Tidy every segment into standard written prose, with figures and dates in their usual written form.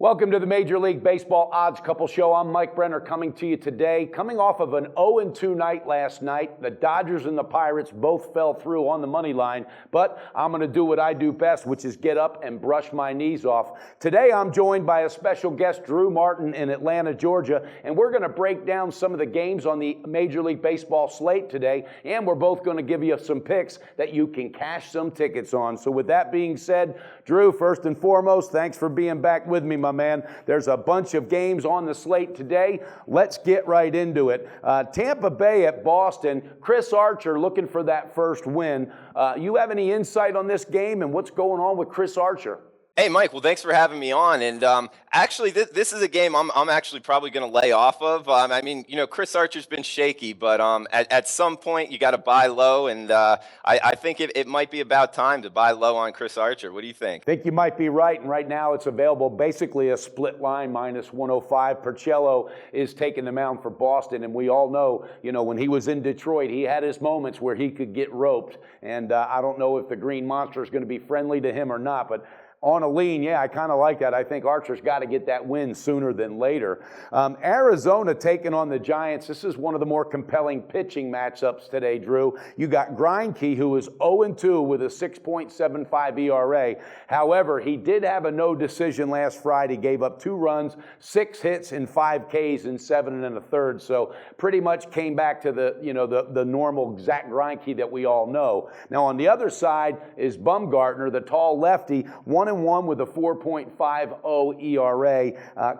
Welcome to the Major League Baseball Odds Couple Show. I'm Mike Brenner coming to you today. Coming off of an 0-2 night last night, the Dodgers and the Pirates both fell through on the money line, but I'm going to do what I do best, which is get up and brush my knees off. Today I'm joined by a special guest, Drew Martin in Atlanta, Georgia, and we're going to break down some of the games on the Major League Baseball slate today, and we're both going to give you some picks that you can cash some tickets on. So with that being said, Drew, first and foremost, thanks for being back with me, my man. There's a bunch of games on the slate today. Let's get right into it. Tampa Bay at Boston. Chris Archer looking for that first win. You have any insight on this game and what's going on with Chris Archer? Hey, Mike. Well, thanks for having me on. And actually, this is a game I'm actually probably going to lay off of. Chris Archer's been shaky, but at some point you got to buy low, and I think it might be about time to buy low on Chris Archer. What do you think? I think you might be right, and right now it's available basically a split line minus 105. Porcello is taking the mound for Boston, and we all know, when he was in Detroit, he had his moments where he could get roped, and I don't know if the Green Monster is going to be friendly to him or not, but on a lean, yeah, I kind of like that. I think Archer's got to get that win sooner than later. Arizona taking on the Giants. This is one of the more compelling pitching matchups today, Drew. You got Greinke, who is 0-2 with a 6.75 ERA. However, he did have a no decision last Friday. Gave up 2 runs, 6 hits, and 5 Ks in 7 1/3. So pretty much came back to the normal Zach Greinke that we all know. Now on the other side is Bumgarner, the tall lefty, 1-1 with a 4.50 ERA.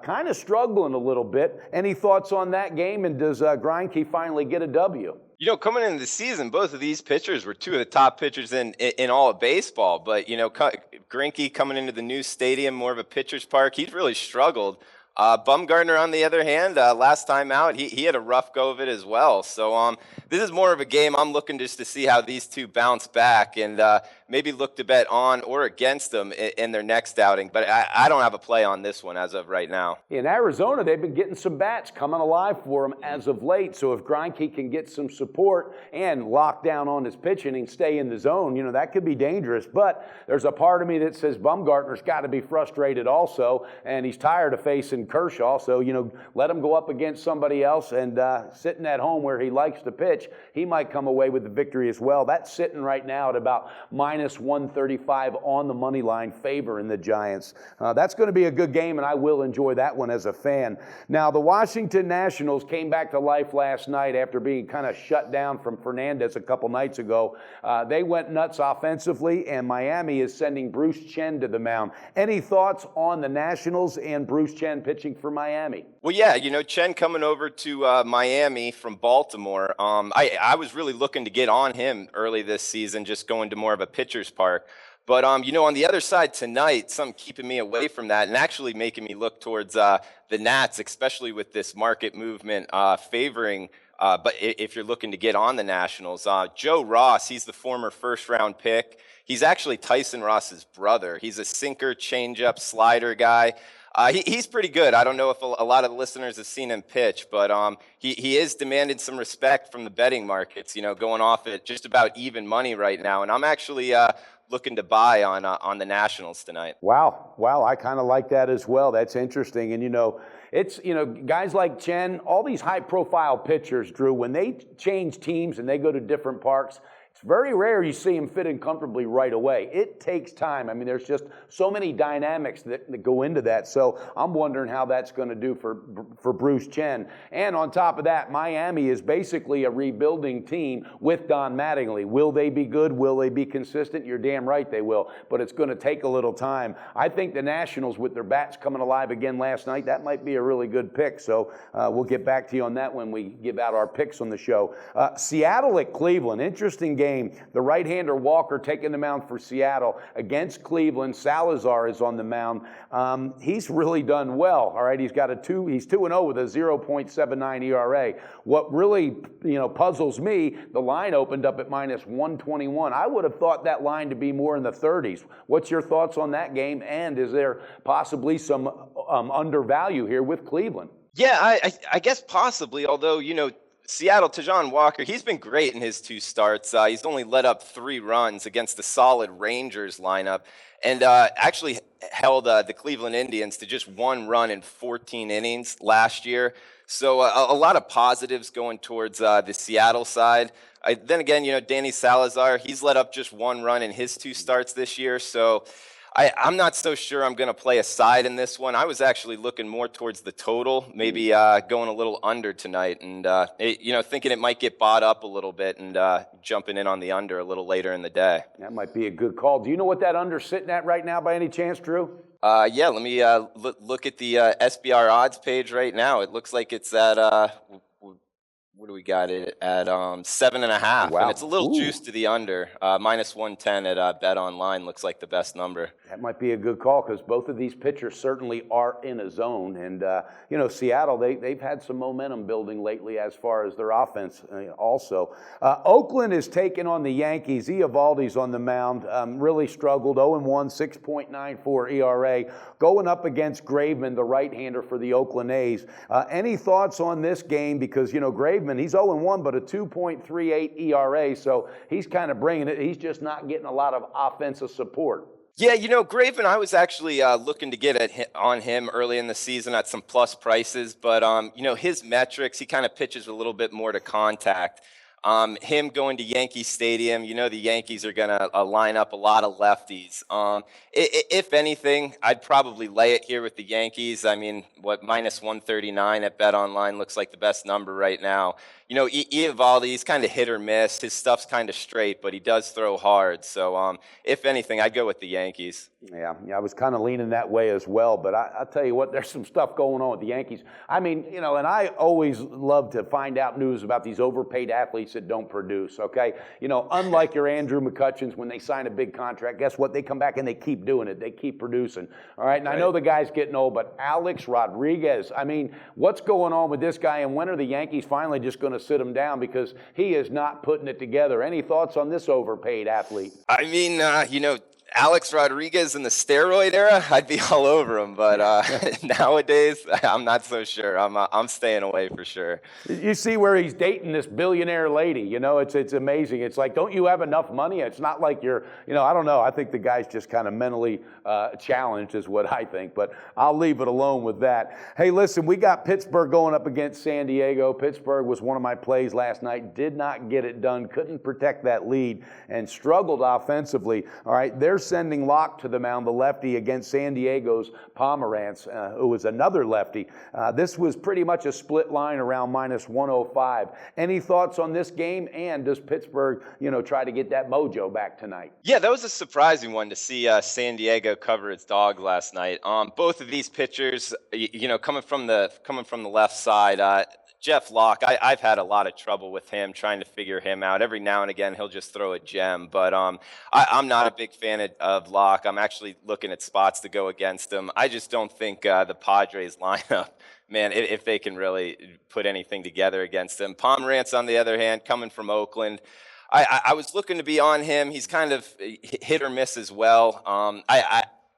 Kind of struggling a little bit. Any thoughts on that game? And does Greinke finally get a W? Coming into the season, both of these pitchers were 2 of the top pitchers in all of baseball. But, Greinke coming into the new stadium, more of a pitcher's park, he's really struggled. Bumgarner, on the other hand, last time out, he had a rough go of it as well. So this is more of a game I'm looking just to see how these two bounce back and maybe look to bet on or against them in their next outing. But I don't have a play on this one as of right now. In Arizona, they've been getting some bats coming alive for them as of late. So if Greinke can get some support and lock down on his pitching and stay in the zone, that could be dangerous. But there's a part of me that says Bumgarner's got to be frustrated also, and he's tired of facing Kershaw. So, let him go up against somebody else, and sitting at home where he likes to pitch, he might come away with the victory as well. That's sitting right now at about minus 135 on the money line, favoring the Giants. That's going to be a good game, and I will enjoy that one as a fan. Now, the Washington Nationals came back to life last night after being kind of shut down from Fernandez a couple nights ago. They went nuts offensively, and Miami is sending Bruce Chen to the mound. Any thoughts on the Nationals and Bruce Chen pitching for Miami? Well, yeah, Chen coming over to Miami from Baltimore. I was really looking to get on him early this season, just going to more of a pitcher's park. But, on the other side tonight, something keeping me away from that and actually making me look towards the Nats, especially with this market movement favoring. But if you're looking to get on the Nationals, Joe Ross, he's the former first-round pick. He's actually Tyson Ross's brother. He's a sinker, changeup, slider guy. He's pretty good. I don't know if a lot of the listeners have seen him pitch, but he is demanding some respect from the betting markets, going off at just about even money right now. And I'm actually looking to buy on the Nationals tonight. Wow, I kind of like that as well. That's interesting. And, it's, guys like Chen, all these high-profile pitchers, Drew, when they change teams and they go to different parks, it's very rare you see them fit in comfortably right away. It takes time. I mean, there's just so many dynamics that go into that. So I'm wondering how that's going to do for Bruce Chen. And on top of that, Miami is basically a rebuilding team with Don Mattingly. Will they be good? Will they be consistent? You're damn right they will. But it's going to take a little time. I think the Nationals, with their bats coming alive again last night, that might be a really good pick. So we'll get back to you on that when we give out our picks on the show. Seattle at Cleveland. Interesting game. The right-hander Walker taking the mound for Seattle against Cleveland. Salazar is on the mound. He's really done well. All right, he's 2-0 with a 0.79 ERA. What really, puzzles me, the line opened up at minus 121. I would have thought that line to be more in the 30s. What's your thoughts on that game? And is there possibly some undervalue here with Cleveland? Yeah, I guess possibly, although, Seattle, Tajon Walker, he's been great in his 2 starts. He's only let up 3 runs against the solid Rangers lineup. And actually held the Cleveland Indians to just 1 run in 14 innings last year. So a lot of positives going towards the Seattle side. Then again, Danny Salazar, he's let up just 1 run in his 2 starts this year. So I'm not so sure I'm going to play a side in this one. I was actually looking more towards the total, maybe going a little under tonight, and thinking it might get bought up a little bit and jumping in on the under a little later in the day. That might be a good call. Do you know what that under's sitting at right now by any chance, Drew? Yeah, let me look at the SBR odds page right now. It looks like it's at what do we got it at 7.5, Wow. and it's a little Ooh. juiced to the under. Minus 110 at Bet Online looks like the best number. That might be a good call because both of these pitchers certainly are in a zone. And, Seattle, they've had some momentum building lately as far as their offense also. Oakland is taking on the Yankees. Eovaldi's on the mound, really struggled, 0-1, 6.94 ERA, going up against Graveman, the right-hander for the Oakland A's. Any thoughts on this game? Because, Graveman, he's 0-1, but a 2.38 ERA, so he's kind of bringing it. He's just not getting a lot of offensive support. Yeah, Graven, I was actually looking to get on him early in the season at some plus prices, but his metrics, he kind of pitches a little bit more to contact. Him going to Yankee Stadium, the Yankees are going to line up a lot of lefties. If anything, I'd probably lay it here with the Yankees. I mean, minus 139 at Bet Online looks like the best number right now. Eovaldi, he's kind of hit or miss. His stuff's kind of straight, but he does throw hard. So, if anything, I'd go with the Yankees. Yeah, I was kind of leaning that way as well. But I'll tell you what, there's some stuff going on with the Yankees. I mean, and I always love to find out news about these overpaid athletes that don't produce, okay? Unlike your Andrew McCutchens, when they sign a big contract, guess what? They come back and they keep doing it. They keep producing, all right? And I know the guy's getting old, but Alex Rodriguez, I mean, what's going on with this guy? And when are the Yankees finally just going to sit him down because he is not putting it together? Any thoughts on this overpaid athlete? I mean, Alex Rodriguez in the steroid era, I'd be all over him. But nowadays, I'm not so sure. I'm staying away for sure. You see where he's dating this billionaire lady. It's amazing. It's like, don't you have enough money? It's not like you're, I don't know. I think the guy's just kind of mentally challenged is what I think. But I'll leave it alone with that. Hey, listen, we got Pittsburgh going up against San Diego. Pittsburgh was one of my plays last night. Did not get it done. Couldn't protect that lead and struggled offensively. All right, they're sending Locke to the mound, the lefty, against San Diego's Pomerantz, who was another lefty. This was pretty much a split line around minus 105. Any thoughts on this game? And does Pittsburgh, try to get that mojo back tonight? Yeah, that was a surprising one to see San Diego cover its dog last night. Both of these pitchers, coming from the left side. Jeff Locke, I've had a lot of trouble with him, trying to figure him out. Every now and again, he'll just throw a gem. But I'm not a big fan of Locke. I'm actually looking at spots to go against him. I just don't think the Padres lineup, man, if they can really put anything together against him. Pomerantz, on the other hand, coming from Oakland, I was looking to be on him. He's kind of hit or miss as well.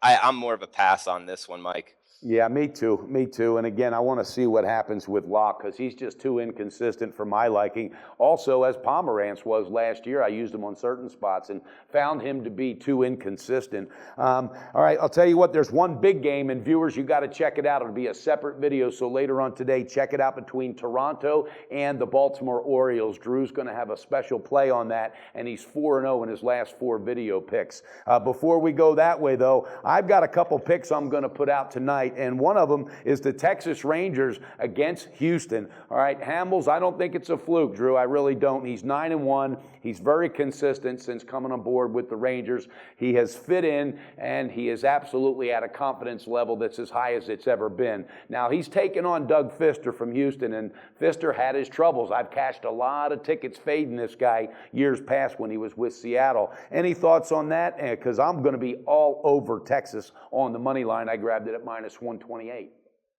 I'm more of a pass on this one, Mike. Yeah, me too. Me too. And again, I want to see what happens with Locke because he's just too inconsistent for my liking. Also, as Pomerantz was last year, I used him on certain spots and found him to be too inconsistent. All right, I'll tell you what, there's one big game, and viewers, you got to check it out. It'll be a separate video, so later on today, check it out between Toronto and the Baltimore Orioles. Drew's going to have a special play on that, and he's 4-0 in his last 4 video picks. Before we go that way, though, I've got a couple picks I'm going to put out tonight. And one of them is the Texas Rangers against Houston. All right, Hamels, I don't think it's a fluke, Drew. I really don't. He's 9-1. He's very consistent since coming on board with the Rangers. He has fit in, and he is absolutely at a confidence level that's as high as it's ever been. Now, he's taken on Doug Fister from Houston, and Fister had his troubles. I've cashed a lot of tickets fading this guy years past when he was with Seattle. Any thoughts on that? Because I'm going to be all over Texas on the money line. I grabbed it at minus 128.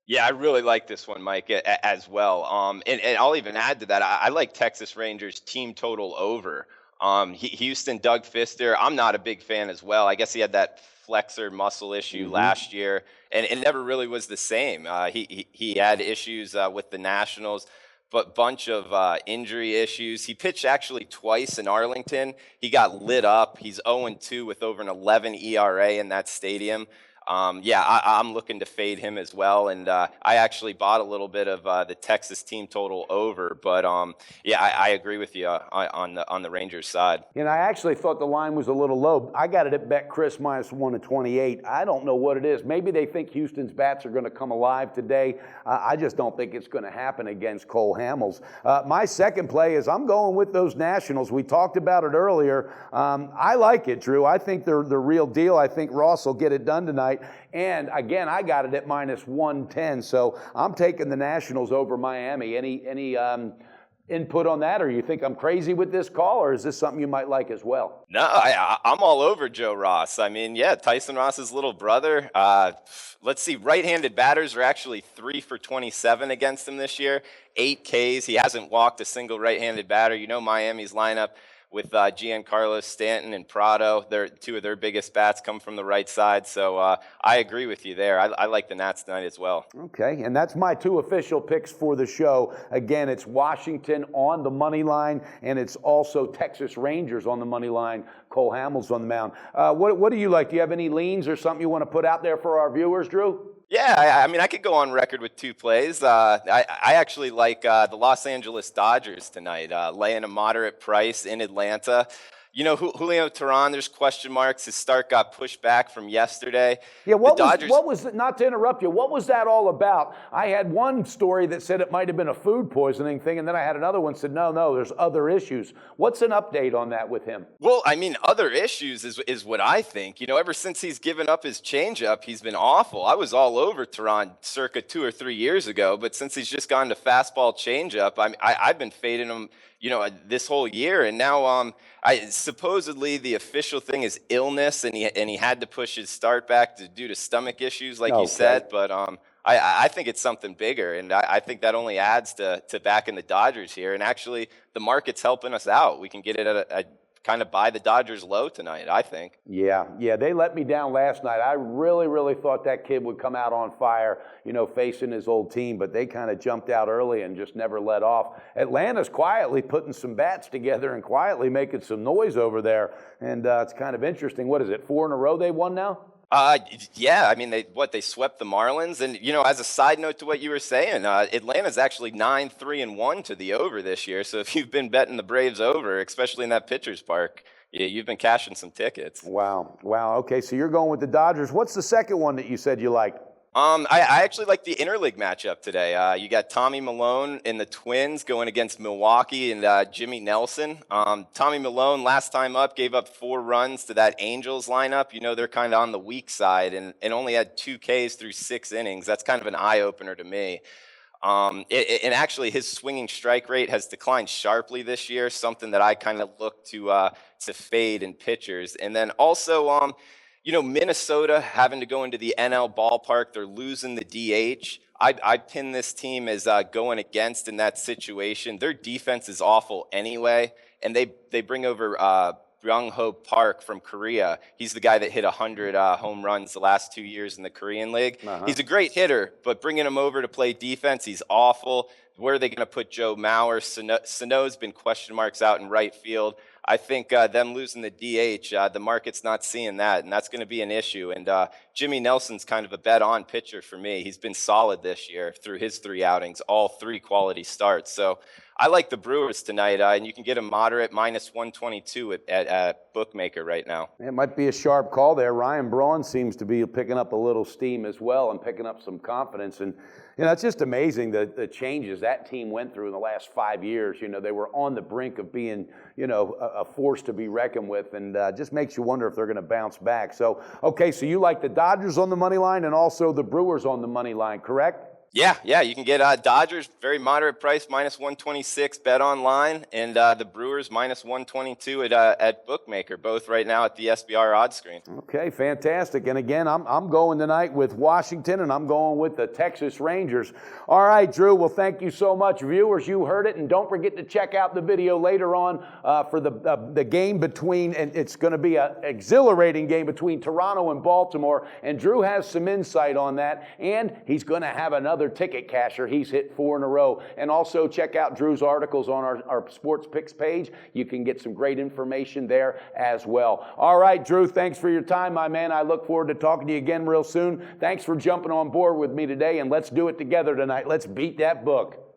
Yeah, I really like this one, Mike, as well. And I'll even add to that, I like Texas Rangers team total over. Houston, Doug Fister, I'm not a big fan as well. I guess he had that flexor muscle issue last year, and it never really was the same. He had issues with the Nationals, but bunch of injury issues. He pitched actually twice in Arlington. He got lit up. He's 0-2 with over an 11 ERA in that stadium. I'm looking to fade him as well. And I actually bought a little bit of the Texas team total over. But I agree with you on the Rangers side. And I actually thought the line was a little low. I got it at BetChris -128. I don't know what it is. Maybe they think Houston's bats are going to come alive today. I just don't think it's going to happen against Cole Hamels. My second play is I'm going with those Nationals. We talked about it earlier. I like it, Drew. I think they're the real deal. I think Ross will get it done tonight. And again, I got it at -110. So I'm taking the Nationals over Miami. Any input on that, or you think I'm crazy with this call, or is this something you might like as well? No, I'm all over Joe Ross. I mean, yeah, Tyson Ross's little brother. Let's see, right-handed batters are actually 3 for 27 against him this year, 8 Ks. He hasn't walked a single right-handed batter. You know Miami's lineup with Giancarlo Stanton and Prado. Two of their biggest bats come from the right side. So I agree with you there. I like the Nats tonight as well. Okay, and that's my 2 official picks for the show. Again, it's Washington on the money line, and it's also Texas Rangers on the money line. Cole Hamels on the mound. What do you like? Do you have any leans or something you want to put out there for our viewers, Drew? Yeah, I mean, I could go on record with 2 plays. I actually like the Los Angeles Dodgers tonight, laying a moderate price in Atlanta. You know, Julio Teheran, there's question marks. His start got pushed back from yesterday. Yeah, what was, not to interrupt you, what was that all about? I had one story that said it might have been a food poisoning thing, and then I had another one that said, no, there's other issues. What's an update on that with him? Well, I mean, other issues is what I think. You know, ever since he's given up his changeup, he's been awful. I was all over Teheran circa 2 or 3 years ago, but since he's just gone to fastball changeup, I've been fading him, you know, this whole year, and now supposedly the official thing is illness, and he had to push his start back due to stomach issues, like you said. But I think it's something bigger, and I think that only adds to backing the Dodgers here. And actually, the market's helping us out. We can get it at a kind of buy the Dodgers low tonight, I think. Yeah, they let me down last night. I really thought that kid would come out on fire, you know, facing his old team, but they kind of jumped out early and just never let off. Atlanta's quietly putting some bats together and quietly making some noise over there, and it's kind of interesting. What is it, 4 in a row they won now? Yeah, I mean, they swept the Marlins, and you know, as a side note to what you were saying, Atlanta's actually 9-3-1 to the over this year. So if you've been betting the Braves over, especially in that pitcher's park, you've been cashing some tickets. Wow. Okay, so you're going with the Dodgers. What's the second one that you said you liked? I actually like the interleague matchup today. You got Tommy Milone and the Twins going against Milwaukee and Jimmy Nelson. Tommy Milone, last time up, gave up 4 runs to that Angels lineup. You know, they're kind of on the weak side and only had 2 Ks through 6 innings. That's kind of an eye-opener to me. And actually, his swinging strike rate has declined sharply this year, something that I kind of look to fade in pitchers. And then also, you know, Minnesota having to go into the NL ballpark, they're losing the DH. I pin this team as going against in that situation. Their defense is awful anyway, and they bring over Byung-ho Park from Korea. He's the guy that hit 100 home runs the last 2 years in the Korean League. He's a great hitter, but bringing him over to play defense, he's awful. Where are they going to put Joe Mauer? Sano's been question marks out in right field. I think them losing the DH, the market's not seeing that, and that's going to be an issue. And Jimmy Nelson's kind of a bet-on pitcher for me. He's been solid this year through his 3 outings, all 3 quality starts. So I like the Brewers tonight, and you can get a moderate -122 at Bookmaker right now. It might be a sharp call there. Ryan Braun seems to be picking up a little steam as well and picking up some confidence. And you know, it's just amazing the changes that team went through in the last 5 years. You know, they were on the brink of being, you know, a force to be reckoned with, and just makes you wonder if they're going to bounce back. So, okay, so you like the Dodgers on the money line and also the Brewers on the money line, correct? Yeah, you can get Dodgers, very moderate price, -126, bet online, and the Brewers -122 at Bookmaker, both right now at the SBR odds screen. Okay, fantastic. And again, I'm going tonight with Washington, and I'm going with the Texas Rangers. All right, Drew, well, thank you so much. Viewers, you heard it, and don't forget to check out the video later on for the game between, and it's going to be an exhilarating game between Toronto and Baltimore, and Drew has some insight on that, and he's going to have another another ticket casher. He's hit 4 in a row. And also check out Drew's articles on our Sports Picks page. You can get some great information there as well. All right, Drew, thanks for your time, my man. I look forward to talking to you again real soon. Thanks for jumping on board with me today, and let's do it together tonight. Let's beat that book.